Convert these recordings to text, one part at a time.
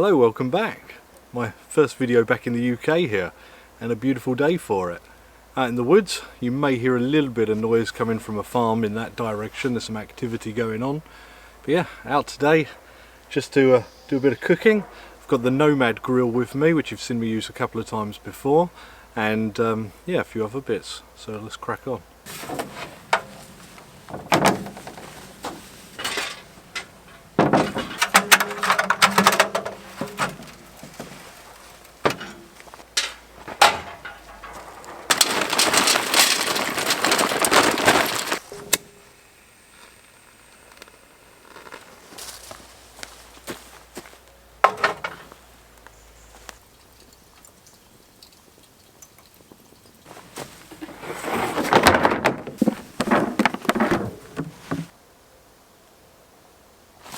Hello, welcome back. My first video back in the UK here, and a beautiful day for it. Out in the woods, you may hear a little bit of noise coming from a farm in that direction. There's some activity going on. But yeah, out today just to do a bit of cooking. I've got the Nomad grill with me, which you've seen me use a couple of times before, and yeah, a few other bits. So let's crack on.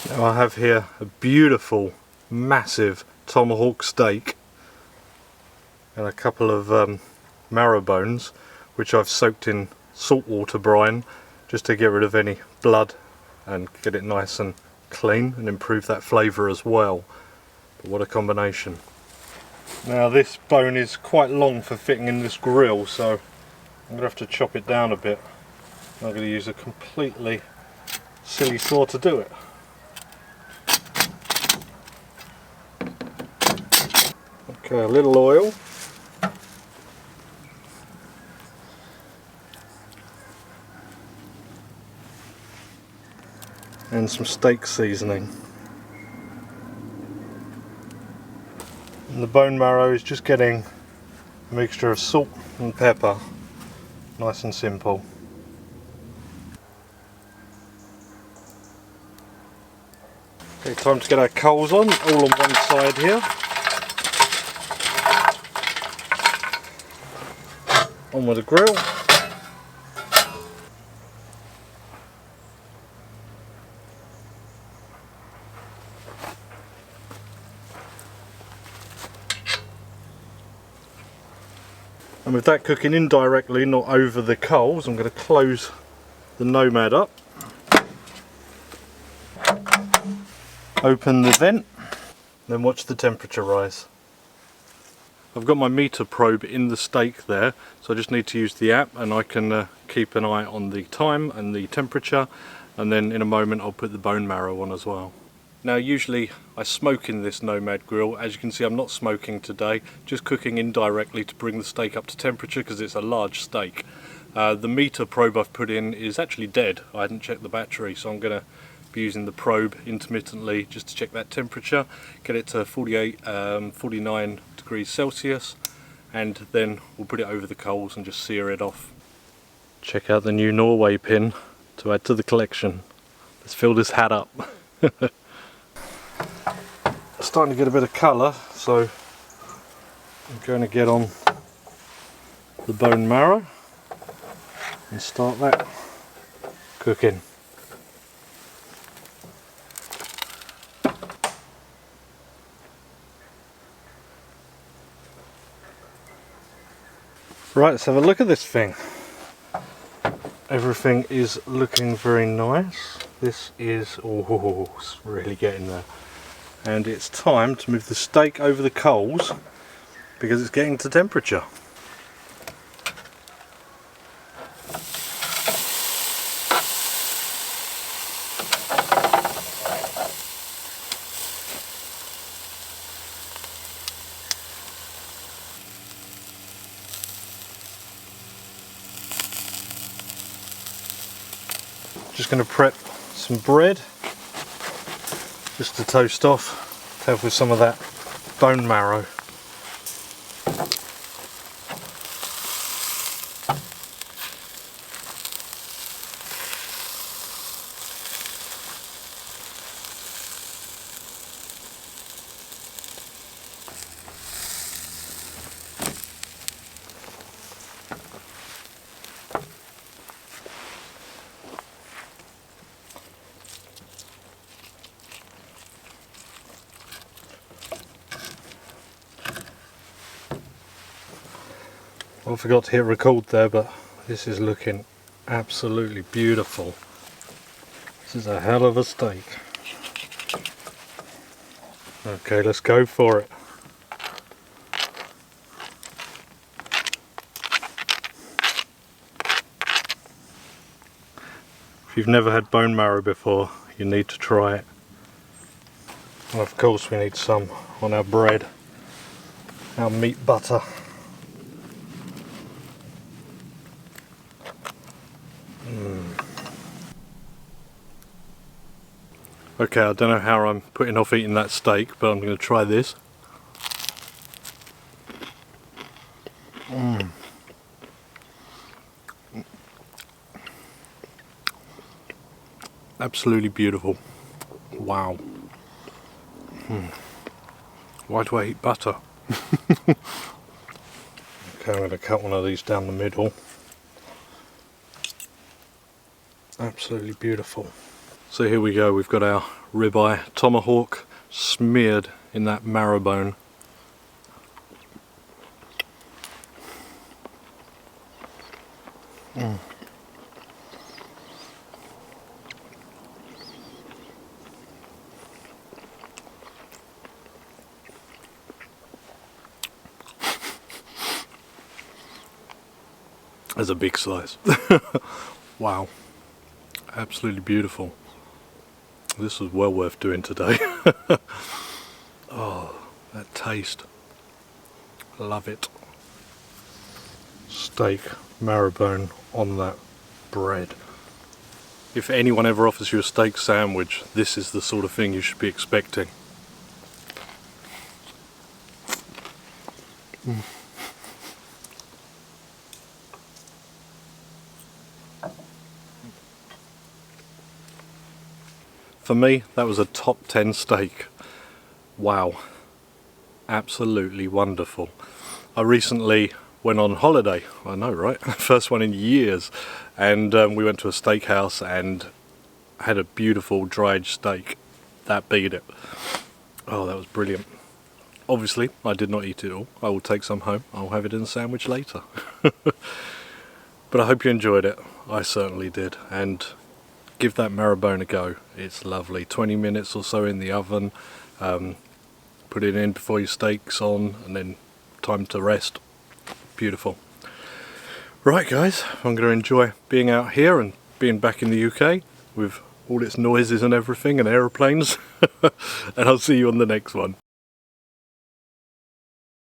Now I have here a beautiful, massive tomahawk steak and a couple of marrow bones, which I've soaked in saltwater brine just to get rid of any blood and get it nice and clean and improve that flavour as well. But what a combination. Now this bone is quite long for fitting in this grill, so I'm going to have to chop it down a bit. I'm going to use a completely silly saw to do it. Okay, a little oil. And some steak seasoning. And the bone marrow is just getting a mixture of salt and pepper. Nice and simple. Okay, time to get our coals on, all on one side here. On with the grill. And with that cooking indirectly, not over the coals, I'm going to close the Nomad up. Open the vent, then watch the temperature rise. I've got my meter probe in the steak there, so I just need to use the app and I can keep an eye on the time and the temperature, and then in a moment I'll put the bone marrow on as well. Now usually I smoke in this Nomad grill. As you can see, I'm not smoking today, just cooking indirectly to bring the steak up to temperature because it's a large steak. The meter probe I've put in is actually dead. I hadn't checked the battery, so I'm going to be using the probe intermittently just to check that temperature, get it to 48, 49 degrees Celsius, and then we'll put it over the coals and just sear it off. Check out the new Norway pin to add to the collection. Let's fill this hat up. Starting to get a bit of colour, so I'm going to get on the bone marrow and start that cooking. Right, let's have a look at this thing. Everything is looking very nice. This is, oh, it's really getting there. And it's time to move the steak over the coals because it's getting to temperature. Just going to prep some bread just to toast off, to have with some of that bone marrow. I forgot to hit record there, but this is looking absolutely beautiful. This is a hell of a steak. Okay, let's go for it. If you've never had bone marrow before, you need to try it. And of course we need some on our bread, our meat butter. Okay, I don't know how I'm putting off eating that steak, but I'm going to try this. Absolutely beautiful. Wow. Why do I eat butter? Okay, I'm going to cut one of these down the middle. Absolutely beautiful. So here we go, we've got our ribeye tomahawk smeared in that marrow bone. There's a big slice. Wow, absolutely beautiful. This was well worth doing today. Oh, that taste. Love it. Steak, marrow bone on that bread. If anyone ever offers you a steak sandwich, this is the sort of thing you should be expecting. For me, that was a top 10 steak. Wow, absolutely wonderful. I recently went on holiday, I know, right? First one in years, and we went to a steakhouse and had a beautiful dried steak. That beat it. Oh, that was brilliant. Obviously, I did not eat it all. I will take some home. I'll have it in a sandwich later. But I hope you enjoyed it. I certainly did. And give that marrow bone a go. It's lovely. 20 minutes or so in the oven. Put it in before your steak's on, and then time to rest. Beautiful. Right guys, I'm going to enjoy being out here and being back in the UK with all its noises and everything and aeroplanes. And I'll see you on the next one.